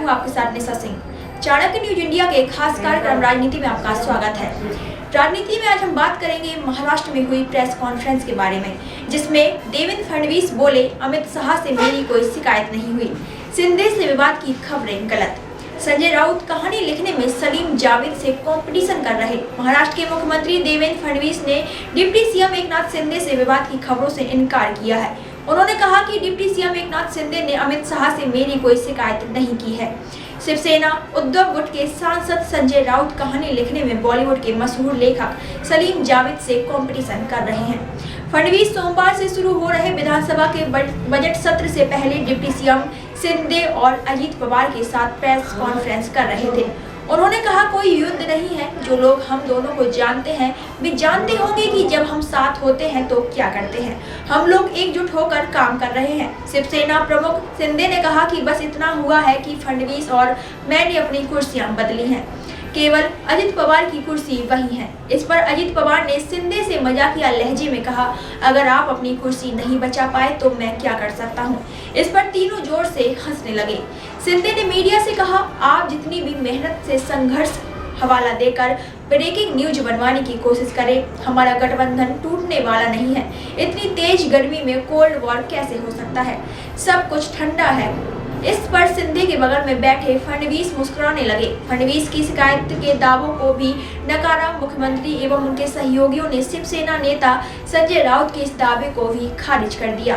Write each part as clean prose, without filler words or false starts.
हूं आपके साथ निशा सिंह। चाणक्य न्यूज इंडिया के खास कार्यक्रम राजनीति में आपका स्वागत है। राजनीति में आज हम बात करेंगे महाराष्ट्र में हुई प्रेस कॉन्फ्रेंस के बारे में, जिसमें देवेंद्र फडणवीस बोले, अमित शाह से मेरी कोई शिकायत नहीं हुई, शिंदे से विवाद की खबरें गलत, संजय राउत कहानी लिखने में सलीम जावेद से कंपटीशन कर रहे। महाराष्ट्र के मुख्यमंत्री देवेंद्र फडणवीस ने डिप्टी सीएम एकनाथ शिंदे से विवाद की खबरों से इनकार किया है। उन्होंने कहा कि डिप्टी सीएम एकनाथ शिंदे ने अमित शाह से मेरी कोई शिकायत नहीं की है। शिवसेना उद्धव गुट के सांसद संजय राउत कहानी लिखने में बॉलीवुड के मशहूर लेखक सलीम जावेद से कंपटीशन कर रहे हैं। फडणवीस सोमवार से शुरू हो रहे विधानसभा के बजट सत्र से पहले डिप्टी सीएम शिंदे और अजित पवार के साथ प्रेस कॉन्फ्रेंस कर रहे थे। उन्होंने कहा, कोई युद्ध नहीं है। जो लोग हम दोनों को जानते हैं वे जानते होंगे कि जब हम साथ होते हैं तो क्या करते हैं। हम लोग एकजुट होकर काम कर रहे हैं। शिवसेना प्रमुख शिंदे ने कहा कि बस इतना हुआ है कि फडणवीस और मैंने अपनी कुर्सियां बदली हैं, केवल अजित पवार की कुर्सी वही है। इस पर अजित पवार ने शिंदे से मजाकिया लहजे में कहा, अगर आप अपनी कुर्सी नहीं बचा पाए तो मैं क्या कर सकता हूँ। इस पर तीनों जोर से हंसने लगे। शिंदे ने मीडिया से कहा, आप जितनी भी मेहनत से संघर्ष हवाला देकर ब्रेकिंग न्यूज बनवाने की कोशिश करें, हमारा गठबंधन टूटने वाला नहीं है। इतनी तेज गर्मी में कोल्ड वॉर कैसे हो सकता है, सब कुछ ठंडा है। इस पर शिंदे के बगल में बैठे फडणवीस मुस्कुराने लगे। फडणवीस की शिकायत के दावों को भी नकारा। मुख्यमंत्री एवं उनके सहयोगियों ने शिवसेना नेता संजय राउत के इस दावे को भी खारिज कर दिया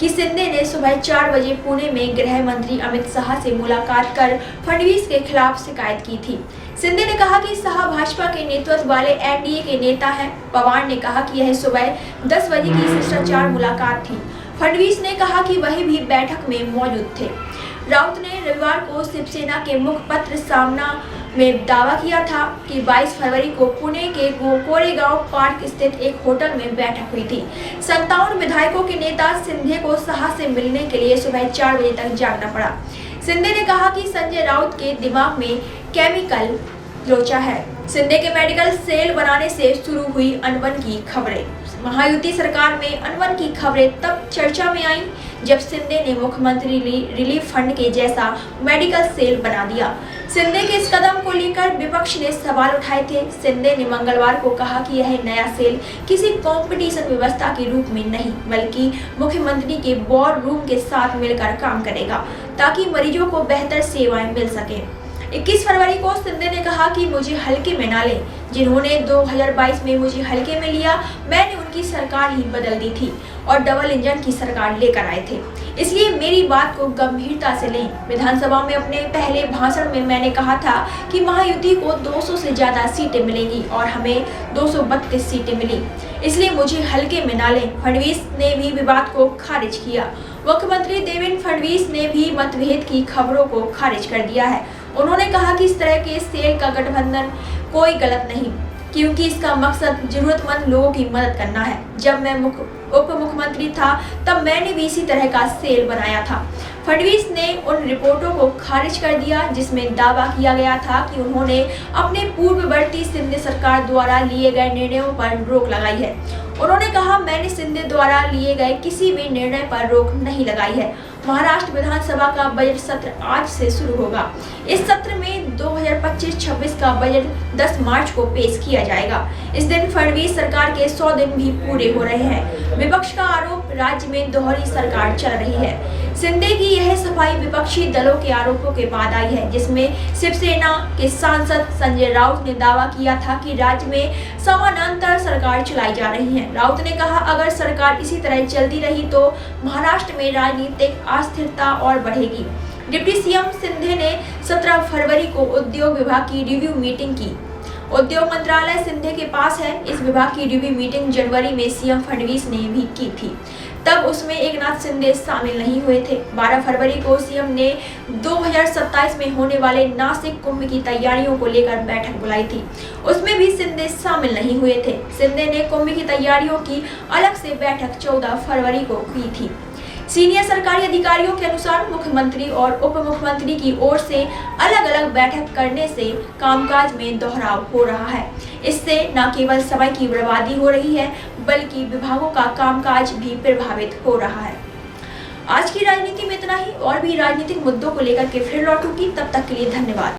कि शिंदे ने सुबह 4 बजे पुणे में गृह मंत्री अमित शाह से मुलाकात कर फडणवीस के खिलाफ शिकायत की थी। शिंदे ने कहा कि शाह भाजपा के नेतृत्व वाले एनडीए के नेता हैं। पवार ने कहा कि यह सुबह 10 बजे की शिष्टाचार मुलाकात थी। फडणवीस ने कहा कि वह भी बैठक में मौजूद थे। राउत ने रविवार को शिवसेना के मुखपत्र सामना में दावा किया था कि 22 फरवरी को पुणे के कोरेगांव पार्क स्थित एक होटल में बैठक हुई थी। 57 विधायकों के नेता शिंदे को शाह से मिलने के लिए सुबह 4 बजे तक जागना पड़ा। शिंदे ने कहा कि संजय राउत के दिमाग में केमिकल लोचा है। शिंदे के मेडिकल सेल बनाने से शुरू हुई अनबन की खबरें। महायुति सरकार में अनबन की खबरें तब चर्चा में आई जब शिंदे ने मुख्यमंत्री रिलीफ फंड के जैसा मेडिकल सेल बना दिया। शिंदे के इस कदम को लेकर विपक्ष ने सवाल उठाए थे। शिंदे ने मंगलवार को कहा कि यह नया सेल किसी कंपटीशन व्यवस्था के रूप में नहीं, बल्कि मुख्यमंत्री के वॉर रूम के साथ मिलकर काम करेगा, ताकि मरीजों को बेहतर सेवाएं मिल सके। 21 फरवरी को शिंदे ने कहा कि मुझे हल्के में ना लें। जिन्होंने 2022 में मुझे हल्के में लिया, मैंने उनकी सरकार ही बदल दी थी और डबल इंजन की सरकार लेकर आए थे, इसलिए मेरी बात को गंभीरता से लें। विधानसभा में अपने पहले भाषण में मैंने कहा था कि महायुति को 200 से ज्यादा सीटें मिलेंगी और हमें 232 सीटें मिली, इसलिए मुझे हल्के में ना लें। फडणवीस ने भी विवाद को खारिज किया। मुख्यमंत्री देवेंद्र फडणवीस ने भी मतभेद की खबरों को खारिज कर दिया है। उन्होंने कहा कि इस तरह के सेल का गठबंधन कोई गलत नहीं, क्योंकि इसका मकसद जरूरतमंद लोगों की मदद करना है। जब मैं उप मुख्यमंत्री था तब मैंने भी इसी तरह का सेल बनाया था। फडणवीस ने उन रिपोर्टों को खारिज कर दिया जिसमें दावा किया गया था कि उन्होंने अपने पूर्ववर्ती शिंदे सरकार द्वारा लिए गए निर्णयों पर रोक लगाई है। उन्होंने कहा, मैंने शिंदे द्वारा लिए गए किसी भी निर्णय पर रोक नहीं लगाई है। महाराष्ट्र विधानसभा का बजट सत्र आज से शुरू होगा। इस सत्र में 2025-26 का बजट 10 मार्च को पेश किया जाएगा। इस दिन फडणवीस सरकार के 100 दिन भी पूरे हो रहे हैं। विपक्ष का आरोप, राज्य में दोहरी सरकार चल रही है। शिंदे की यह सफाई विपक्षी दलों के आरोपों के बाद आई है, जिसमें शिवसेना के सांसद संजय राउत ने दावा किया था कि राज्य में समानांतर सरकार चलाई जा रही है। राउत ने कहा, अगर सरकार इसी तरह चलती रही तो महाराष्ट्र में राजनीतिक अस्थिरता और बढ़ेगी। डिप्टी सीएम शिंदे ने 17 फरवरी को उद्योग विभाग की रिव्यू मीटिंग की। उद्योग मंत्रालय शिंदे के पास है। इस विभाग की रिव्यू मीटिंग जनवरी में सीएम फडणवीस ने भी की थी, तब उसमें एकनाथ शिंदे शामिल नहीं हुए थे। 12 फरवरी को सीएम ने 2027 में होने वाले नासिक कुंभ की तैयारियों को लेकर बैठक बुलाई थी, उसमें भी शिंदे शामिल नहीं हुए थे। शिंदे ने कुंभ की तैयारियों की अलग से बैठक 14 फरवरी को की थी। सीनियर सरकारी अधिकारियों के अनुसार मुख्यमंत्री और उप मुख्यमंत्री की ओर से अलग अलग बैठक करने से कामकाज में दोहराव हो रहा है। इससे न केवल समय की बर्बादी हो रही है, बल्कि विभागों का कामकाज भी प्रभावित हो रहा है। आज की राजनीति में इतना ही। और भी राजनीतिक मुद्दों को लेकर के फिर लौटूंगी, तब तक के लिए धन्यवाद।